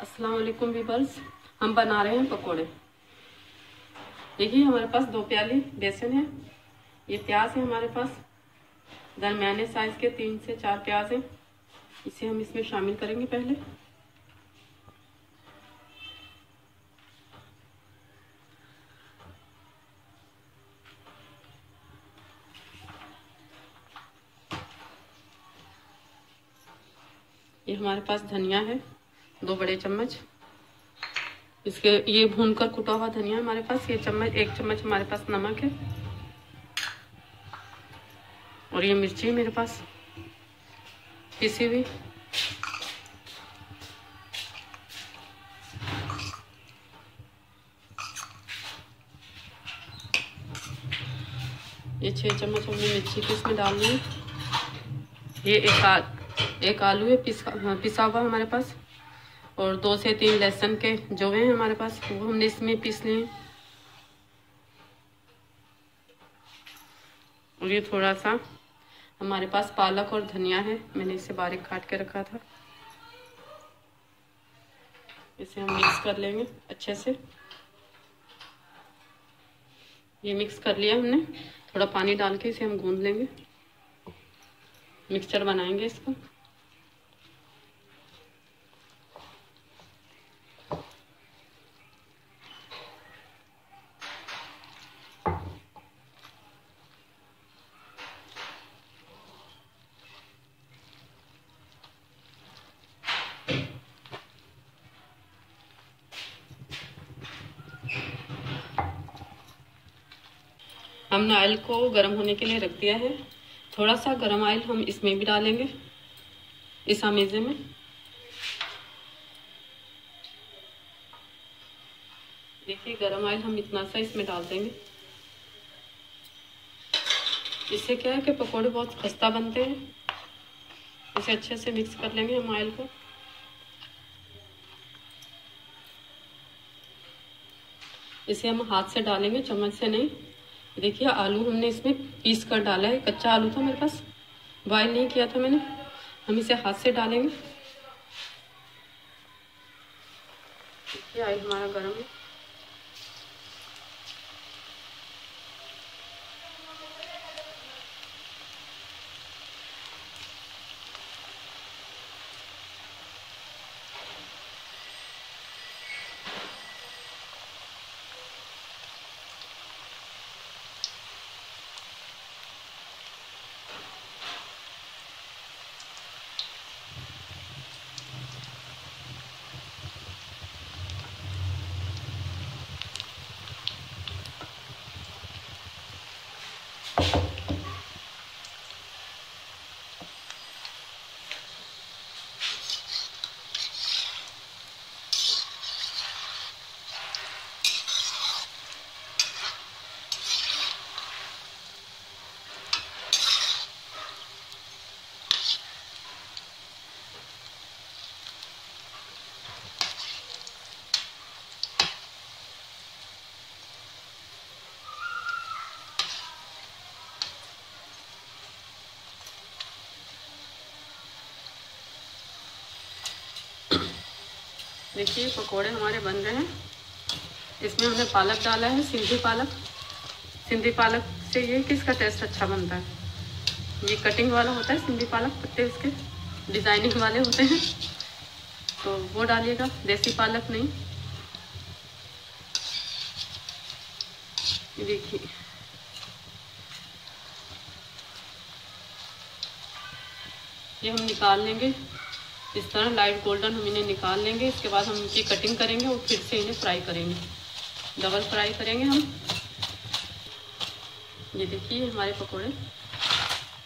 अस्सलाम वालेकुम व्यूअर्स, हम बना रहे हैं पकोड़े। देखिए हमारे पास 2 प्याली बेसन है, ये प्याज है हमारे पास दरमियाने साइज के 3 से 4 प्याज हैं। इसे हम इसमें शामिल करेंगे पहले। ये हमारे पास धनिया है 2 बड़े चम्मच, इसके ये भूनकर कुटा हुआ धनिया हमारे पास। ये चम्मच 1 चम्मच हमारे पास नमक है, और ये मिर्ची है मेरे पास पिसी हुई। ये 6 चम्मच हमने मिर्ची की इसमें डालनी है। ये एक आलू है पिसा हुआ हमारे पास, और 2 से 3 लहसुन के जो हैं हमारे पास, वो हमने इसमें पीस लिए। और ये थोड़ा सा हमारे पास पालक और धनिया है, मैंने इसे बारीक काट के रखा था। इसे हम मिक्स कर लेंगे अच्छे से। ये मिक्स कर लिया हमने, थोड़ा पानी डाल के इसे हम गूंद लेंगे, मिक्सचर बनाएंगे इसका। हमने ऑयल को गर्म होने के लिए रख दिया है। थोड़ा सा गर्म ऑयल हम इसमें भी डालेंगे, इस अमेज़े में। देखिए गर्म ऑयल हम इतना सा इसमें डाल देंगे। इससे क्या है कि पकोड़े बहुत खस्ता बनते हैं। इसे अच्छे से मिक्स कर लेंगे हम ऑयल को। इसे हम हाथ से डालेंगे, चम्मच से नहीं। देखिए आलू हमने इसमें पीस कर डाला है, कच्चा आलू था मेरे पास, बॉयल नहीं किया था मैंने। हम इसे हाथ से डालेंगे। देखिए ऑयल हमारा गर्म है। देखिए पकोड़े हमारे बन रहे हैं। इसमें हमने पालक डाला है, सिंधी पालक। सिंधी पालक से ये किसका टेस्ट अच्छा बनता है। ये कटिंग वाला होता है सिंधी पालक, पत्ते उसके डिजाइनिंग वाले होते हैं, तो वो डालिएगा, देसी पालक नहीं। देखिए ये हम निकाल लेंगे इस तरह लाइट गोल्डन, हम इन्हें निकाल लेंगे। इसके बाद हम इनकी कटिंग करेंगे और फिर से इन्हें फ्राई करेंगे, डबल फ्राई करेंगे हम। ये देखिए हमारे पकोड़े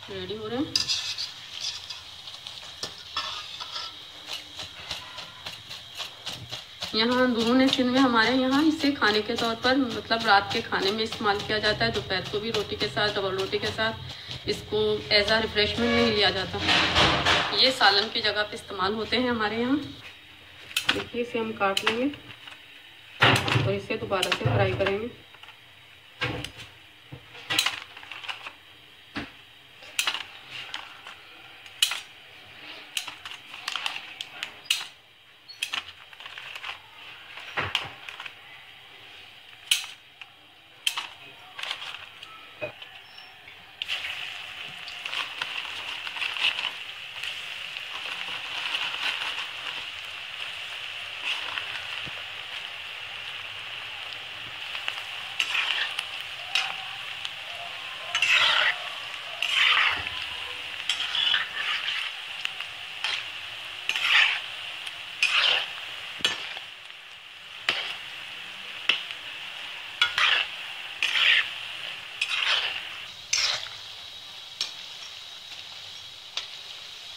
रेडी हो रहे हैं। यहाँ अंदरूनी सिंध में हमारे यहाँ इसे खाने के तौर पर, मतलब रात के खाने में इस्तेमाल किया जाता है। दोपहर को भी रोटी के साथ, डबल रोटी के साथ इसको एज आ रिफ्रेशमेंट नहीं लिया जाता। ये सालन की जगह पे इस्तेमाल होते हैं हमारे यहाँ। देखिए इसे हम काट लेंगे और इसे दोबारा से फ्राई करेंगे।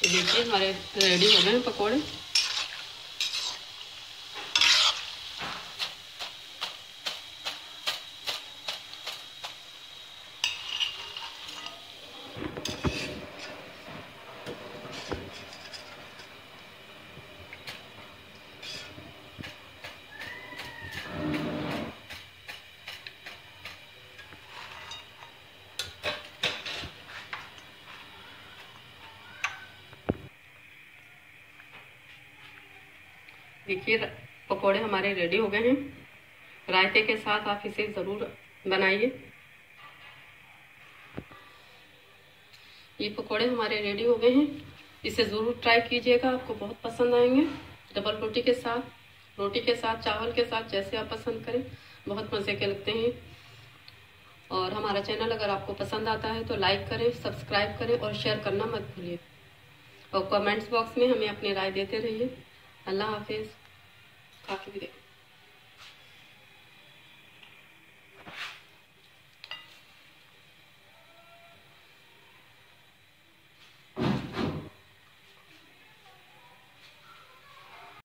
देखिए हमारे रेडी हो गए हैं पकोड़े। देखिए पकोड़े हमारे रेडी हो गए हैं। रायते के साथ आप इसे ज़रूर बनाइए। ये पकोड़े हमारे रेडी हो गए हैं, इसे ज़रूर ट्राई कीजिएगा, आपको बहुत पसंद आएंगे। डबल रोटी के साथ, रोटी के साथ, चावल के साथ, जैसे आप पसंद करें, बहुत मज़े के लगते हैं। और हमारा चैनल अगर आपको पसंद आता है तो लाइक करें, सब्सक्राइब करें और शेयर करना मत भूलिए। और कमेंट्स बॉक्स में हमें अपनी राय देते रहिए। अल्लाह हाफिज़। खा के भी देखो।